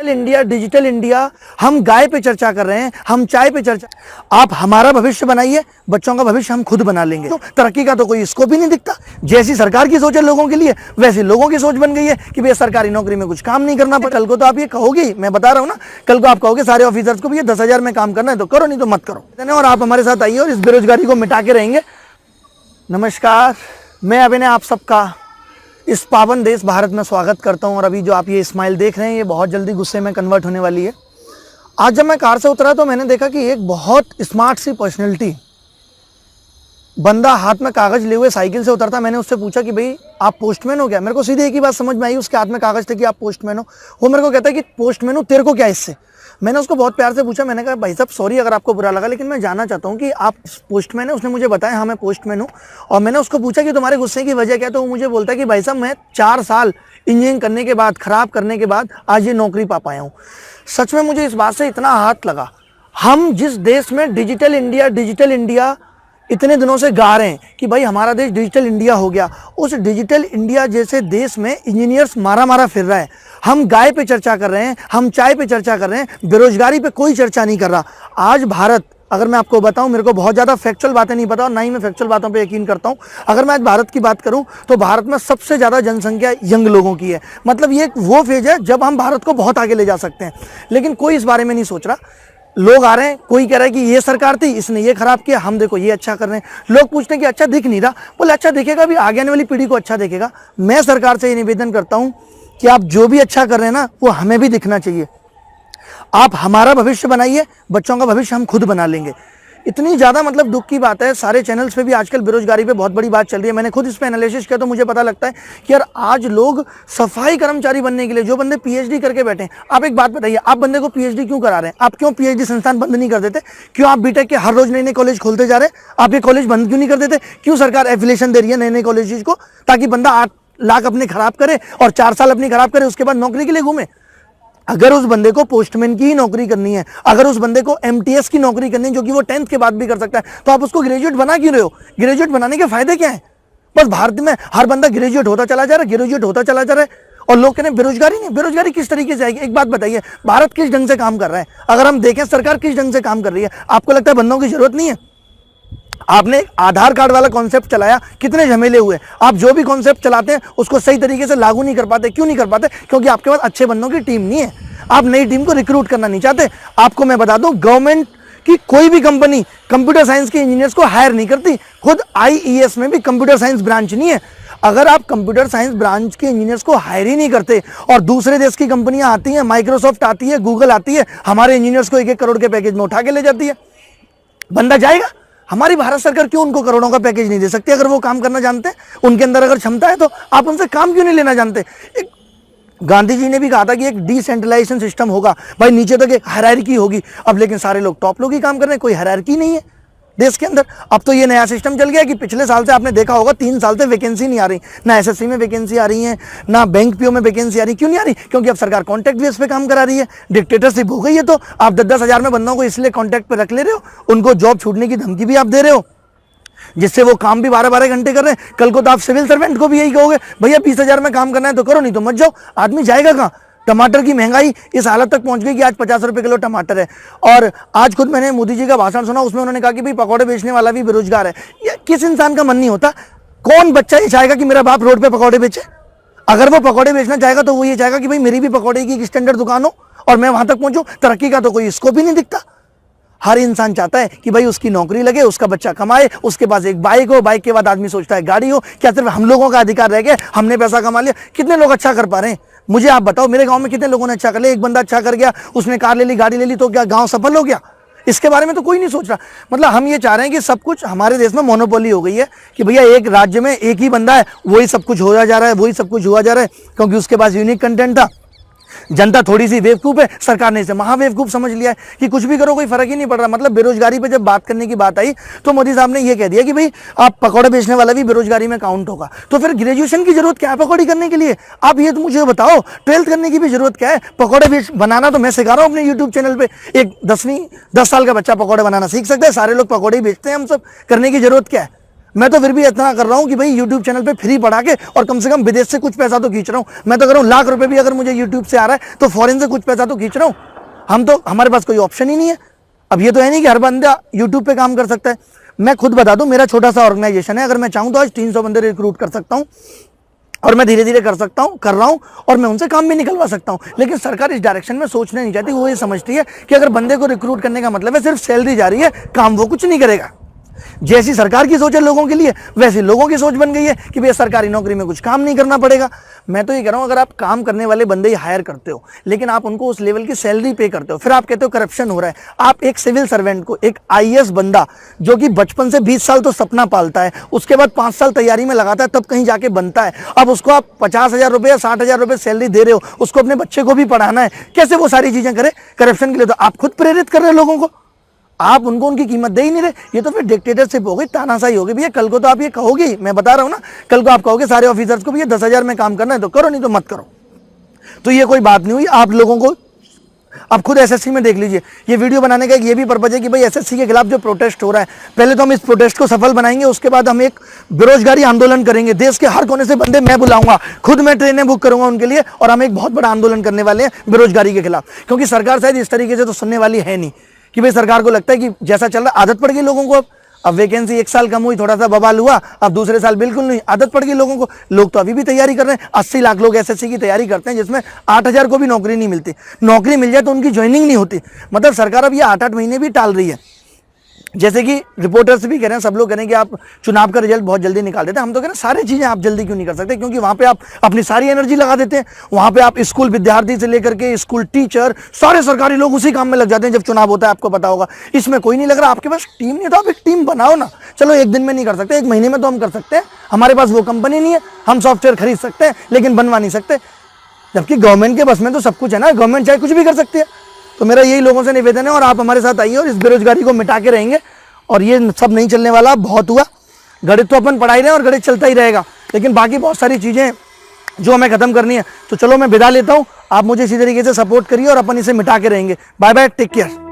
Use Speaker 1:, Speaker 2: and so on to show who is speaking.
Speaker 1: India, digital India, हम गाय पे चर्चा कर रहे हैं, हम चाय पे चर्चा। आप हमारा भविष्य बनाइए, बच्चों का भविष्य हम खुद बना लेंगे। तो तरक्की का तो कोई स्कोप ही नहीं दिखता। जैसी सरकार की सोच है लोगों के लिए, वैसी लोगों की सोच बन गई है कि भैया सरकारी नौकरी में कुछ काम नहीं करना। कल को तो आप ये कहोगे, मैं बता रहा हूँ ना, कल को आप कहोगे सारे ऑफिसर्स को भी 10,000 में काम करना है तो करो, नहीं तो मत करो। और आप हमारे साथ आइए और इस बेरोजगारी को मिटा के रहेंगे। नमस्कार, मैं अभिनय आप सबका इस पावन देश भारत में स्वागत करता हूं। और अभी जो आप ये स्माइल देख रहे हैं, ये बहुत जल्दी गुस्से में कन्वर्ट होने वाली है। आज जब मैं कार से उतरा तो मैंने देखा कि एक बहुत स्मार्ट सी पर्सनैलिटी, बंदा हाथ में कागज लिए हुए साइकिल से उतरता। मैंने उससे पूछा कि भाई आप पोस्टमैन हो क्या? मेरे को सीधे एक ही बात समझ में आई, उसके हाथ में कागज थे कि आप पोस्टमैन हो। वो मेरे को कहता है कि पोस्टमैन हूँ, तेरे को क्या इससे? मैंने उसको बहुत प्यार से पूछा, मैंने कहा भाई साहब सॉरी अगर आपको बुरा लगा, लेकिन मैं जानना चाहता हूँ कि आप पोस्टमैन है? उसने मुझे बताया हाँ मैं पोस्टमैन हूँ। और मैंने उसको पूछा कि तुम्हारे गुस्से की वजह क्या है? तो वो मुझे बोलता है कि भाई साहब मैं 4 साल इंजीनियरिंग करने के बाद, खराब करने के बाद आज ये नौकरी पा पाया हूँ। सच में मुझे इस बात से इतना हाथ लगा। हम जिस देश में डिजिटल इंडिया इतने दिनों से गा रहे हैं कि भाई हमारा देश डिजिटल इंडिया हो गया, उस डिजिटल इंडिया जैसे देश में इंजीनियर्स मारा फिर रहा है। हम गाय पे चर्चा कर रहे हैं, हम चाय पे चर्चा कर रहे हैं, बेरोजगारी पे कोई चर्चा नहीं कर रहा। आज भारत, अगर मैं आपको बताऊं, मेरे को बहुत ज़्यादा फैक्चुअल बातें नहीं पता और ना ही मैं फैक्चुअल बातों पे यकीन करता हूं। अगर मैं आज भारत की बात करूं तो भारत में सबसे ज़्यादा जनसंख्या यंग लोगों की है। मतलब ये वो फेज है जब हम भारत को बहुत आगे ले जा सकते हैं, लेकिन कोई इस बारे में नहीं सोच रहा। लोग आ रहे हैं, कोई कह रहा है कि ये सरकार थी, इसने ये खराब किया, हम देखो ये अच्छा कर रहे हैं। लोग पूछते हैं कि अच्छा दिख नहीं रहा। बोले अच्छा दिखेगा भी, आगे आने वाली पीढ़ी को अच्छा दिखेगा। मैं सरकार से ये निवेदन करता हूं कि आप जो भी अच्छा कर रहे हैं ना, वो हमें भी दिखना चाहिए। आप हमारा भविष्य बनाइए, बच्चों का भविष्य हम खुद बना लेंगे। इतनी ज़्यादा मतलब दुख की बात है, सारे चैनल्स पे भी आजकल बेरोजगारी पे बहुत बड़ी बात चल रही है। मैंने खुद इस पे एनालिसिस किया तो मुझे पता लगता है कि यार आज लोग सफाई कर्मचारी बनने के लिए, जो बंदे पीएचडी करके बैठे हैं, आप एक बात बताइए, आप बंदे को पीएचडी क्यों करा रहे हैं? आप क्यों पीएचडी संस्थान बंद नहीं कर देते? क्यों आप बीटेक के हर रोज नए नए कॉलेज खोलते जा रहे हैं? आप ये कॉलेज बंद क्यों नहीं कर देते? क्यों सरकार एफिलिएशन दे रही है नए नए कॉलेज को, ताकि बंदा 8 लाख अपने खराब करे और 4 साल अपनी खराब करे, उसके बाद नौकरी के लिए घूमे? अगर उस बंदे को पोस्टमैन की ही नौकरी करनी है, अगर उस बंदे को एमटीएस की नौकरी करनी है, जो कि वो 10th के बाद भी कर सकता है, तो आप उसको ग्रेजुएट बना क्यों रहे हो? ग्रेजुएट बनाने के फायदे क्या है? बस भारत में हर बंदा ग्रेजुएट होता चला जा रहा है, ग्रेजुएट होता चला जा रहा है। और लोग कह रहे हैं बेरोजगारी नहीं। बेरोजगारी किस तरीके से आएगी? एक बात बताइए, भारत किस ढंग से काम कर रहा है? अगर हम देखें सरकार किस ढंग से काम कर रही है, आपको लगता है बंदों की जरूरत नहीं है? आपने आधार कार्ड वाला कॉन्सेप्ट चलाया, कितने झमेले हुए। आप जो भी कॉन्सेप्ट चलाते हैं उसको सही तरीके से लागू नहीं कर पाते। क्यों नहीं कर पाते? क्योंकि आपके पास अच्छे बंदों की टीम नहीं है। आप नई टीम को रिक्रूट करना नहीं चाहते। आपको मैं बता दूं, गवर्नमेंट की कोई भी कंपनी कंप्यूटर साइंस के इंजीनियर्स को हायर नहीं करती। खुद आईईएस में भी कंप्यूटर साइंस ब्रांच नहीं है। अगर आप कंप्यूटर साइंस ब्रांच के इंजीनियर्स को हायर ही नहीं करते और दूसरे देश की कंपनियां आती हैं, माइक्रोसॉफ्ट आती है, गूगल आती है, हमारे इंजीनियर्स को 1-1 करोड़ के पैकेज में उठा के ले जाती है, बंदा जाएगा? हमारी भारत सरकार क्यों उनको करोड़ों का पैकेज नहीं दे सकती? अगर वो काम करना जानते हैं, उनके अंदर अगर क्षमता है, तो आप उनसे काम क्यों नहीं लेना जानते? गांधी जी ने भी कहा था कि एक डिसेंट्रलाइजेशन सिस्टम होगा, भाई नीचे तक एक हायरार्की होगी। अब लेकिन सारे लोग टॉप लोग ही काम कर रहे हैं, कोई हायरार्की नहीं है देश के अंदर। अब तो ये नया सिस्टम चल गया कि पिछले साल से आपने देखा होगा 3 साल से वैकेंसी नहीं आ रही, ना एसएससी में वैकेंसी आ रही है, ना बैंक पीओ में वैकेंसी आ रही। क्यों नहीं आ रही? क्योंकि अब सरकार कॉन्ट्रैक्ट बेस पे काम करा रही है, डिक्टेटरशिप हो गई है। तो आप 10-10 हज़ार में बंदों को इसलिए कॉन्ट्रैक्ट पे रख ले रहे हो, उनको जॉब छूटने की धमकी भी आप दे रहे हो, जिससे वो काम भी 12-12 घंटे कर रहे हैं। कल को तो आप सिविल सर्वेंट को भी यही कहोगे, भैया 20,000 में काम करना है तो करो, नहीं तो मत जाओ। आदमी जाएगा कहाँ? टमाटर की महंगाई इस हालत तक पहुंच गई कि आज 50 रुपए किलो टमाटर है। और आज खुद मैंने मोदी जी का भाषण सुना, उसमें उन्होंने कहा कि भाई पकौड़े बेचने वाला भी बेरोजगार है। ये किस इंसान का मन नहीं होता? कौन बच्चा ये चाहेगा कि मेरा बाप रोड पे पकौड़े बेचे? अगर वो पकौड़े बेचना चाहेगा तो वो ये चाहेगा कि भाई मेरी भी पकौड़े की एक स्टैंडर्ड दुकान हो और मैं वहां तक पहुंचूं। तरक्की का तो कोई स्कोप ही नहीं दिखता। हर इंसान चाहता है कि भाई उसकी नौकरी लगे, उसका बच्चा कमाए, उसके पास एक बाइक हो, बाइक के बाद आदमी सोचता है गाड़ी हो। क्या सिर्फ हम लोगों का अधिकार रह गया? हमने पैसा कमा लिया। कितने लोग अच्छा कर पा रहे हैं? मुझे आप बताओ, मेरे गांव में कितने लोगों ने अच्छा कर लिया? एक बंदा अच्छा कर गया, उसने कार ले ली, गाड़ी ले ली, तो क्या गांव सफल हो गया? इसके बारे में तो कोई नहीं सोच रहा। मतलब हम ये चाह रहे हैं कि सब कुछ हमारे देश में मोनोपोली हो गई है कि भैया एक राज्य में एक ही बंदा है, वही सब कुछ होया जा रहा है, वही सब कुछ हुआ जा रहा है, क्योंकि उसके पास यूनिक कंटेंट था। जनता थोड़ी सी बेवकूफ है, सरकार ने इसे महाबेवकूफ समझ लिया है कि कुछ भी करो कोई फर्क ही नहीं पड़ रहा। मतलब बेरोजगारी पे जब बात करने की बात आई तो मोदी साहब ने ये कह दिया कि भाई आप पकौड़े बेचने वाला भी बेरोजगारी में काउंट होगा। तो फिर ग्रेजुएशन की जरूरत क्या है पकौड़ी करने के लिए? आप ये तो मुझे बताओ, 12th करने की भी जरूरत क्या है? पकौड़े बनाना तो मैं सिखा रहा हूँ अपने यूट्यूब चैनल पे। एक 10 साल का बच्चा पकौड़े बनाना सीख सकता है। सारे लोग पकौड़े बेचते हैं, हम सब करने की जरूरत क्या है? मैं तो फिर भी इतना कर रहा हूँ कि भाई यूट्यूब चैनल पे फ्री पढ़ा के और कम से कम विदेश से कुछ पैसा तो खींच रहा हूँ। मैं तो कर रहा हूँ लाख रुपए भी अगर मुझे यूट्यूब से आ रहा है तो फॉरेन से कुछ पैसा तो खींच रहा हूँ। हम तो, हमारे पास कोई ऑप्शन ही नहीं है। अब ये तो है नहीं कि हर बंदा यूट्यूब पे काम कर सकता है। मैं खुद बता दूं, मेरा छोटा सा ऑर्गेनाइजेशन है, अगर मैं चाहूँ तो आज 300 बंदे रिक्रूट कर सकता हूँ और मैं धीरे धीरे कर सकता हूँ, कर रहा हूँ, और मैं उनसे काम भी निकलवा सकता हूँ। लेकिन सरकार इस डायरेक्शन में सोचना नहीं चाहती। वो ये समझती है कि अगर बंदे को रिक्रूट करने का मतलब है सिर्फ सैलरी जा रही है, काम वो कुछ नहीं करेगा। जैसी सरकार की सोच है लोगों के लिए, वैसी लोगों की सोच बन गई है कि भैया सरकारी नौकरी में कुछ काम नहीं करना पड़ेगा। मैं तो ये कह रहा हूं, अगर आप काम करने वाले बंदे ही हायर करते हो लेकिन आप उनको उस लेवल की सैलरी पे करते हो, फिर आप कहते हो करप्शन हो रहा है। आप एक सिविल सर्वेंट को, एक आईएएस बंदा जो कि बचपन से 20 साल तो सपना पालता है, उसके बाद 5 साल तैयारी में लगाता है, तब कहीं जाके बनता है, अब उसको आप 50,000 रुपये या 60,000 रुपये सैलरी दे रहे हो, उसको अपने बच्चे को भी पढ़ाना है, कैसे वो सारी चीजें करे करप्शन के लिए? तो आप खुद प्रेरित कर रहे हो लोगों को, आप उनको उनकी कीमत दे ही नहीं रहे। ये तो फिर डिक्टेटरशिप हो गई, तानाशाही हो गई। भैया कल को तो आप ये कहोगे, मैं बता रहा हूं ना, कल को आप कहोगे सारे ऑफिसर्स को भैया 10,000 में काम करना है तो करो, नहीं तो मत करो। तो ये कोई बात नहीं हुई। आप लोगों को, आप खुद एसएससी में देख लीजिए, ये वीडियो बनाने का एक ये भी पर्पज है कि भाई एसएससी के खिलाफ जो प्रोटेस्ट हो रहा है, पहले तो हम इस प्रोटेस्ट को सफल बनाएंगे, उसके बाद हम एक बेरोजगारी आंदोलन करेंगे। देश के हर कोने से बंदे मैं बुलाऊंगा, खुद मैं ट्रेनें बुक करूंगा उनके लिए, और हम एक बहुत बड़ा आंदोलन करने वाले हैं बेरोजगारी के खिलाफ। क्योंकि सरकार शायद इस तरीके से तो सुनने वाली है नहीं कि भाई सरकार को लगता है कि जैसा चल रहा, आदत पड़ गई लोगों को। अब वैकेंसी 1 साल कम हुई, थोड़ा सा बवाल हुआ, अब दूसरे साल बिल्कुल नहीं, आदत पड़ गई लोगों को। लोग तो अभी भी तैयारी कर रहे हैं। 80 लाख लोग एसएससी की तैयारी करते हैं जिसमें 8,000 को भी नौकरी नहीं मिलती। नौकरी मिल जाए तो उनकी ज्वाइनिंग नहीं होती। मतलब सरकार अब ये 8-8 महीने भी टाल रही है। जैसे कि रिपोर्टर्स भी कह रहे हैं, सब लोग कह रहे हैं कि आप चुनाव का रिजल्ट बहुत जल्दी निकाल देते हैं। हम तो कह रहे हैं सारी चीजें आप जल्दी क्यों नहीं कर सकते? क्योंकि वहां पे आप अपनी सारी एनर्जी लगा देते हैं। वहां पे आप स्कूल विद्यार्थी से लेकर के स्कूल टीचर, सारे सरकारी लोग उसी काम में लग जाते हैं जब चुनाव होता है। आपको पता होगा, इसमें कोई नहीं लग रहा। आपके पास टीम नहीं, तो आप एक टीम बनाओ ना। चलो 1 दिन में नहीं कर सकते, 1 महीने में तो हम कर सकते हैं। हमारे पास वो कंपनी नहीं है, हम सॉफ्टवेयर खरीद सकते हैं लेकिन बनवा नहीं सकते। जबकि गवर्नमेंट के बस में तो सब कुछ है ना, गवर्नमेंट चाहे कुछ भी कर सकती है। तो मेरा यही लोगों से निवेदन है, और आप हमारे साथ आइए और इस बेरोजगारी को मिटा के रहेंगे। और ये सब नहीं चलने वाला, बहुत हुआ। गणित तो अपन पढ़ाई रहे हैं और गणित चलता ही रहेगा, लेकिन बाकी बहुत सारी चीजें जो हमें खत्म करनी है। तो चलो मैं विदा लेता हूं, आप मुझे इसी तरीके से सपोर्ट करिए और अपन इसे मिटा के रहेंगे। Bye bye, take care.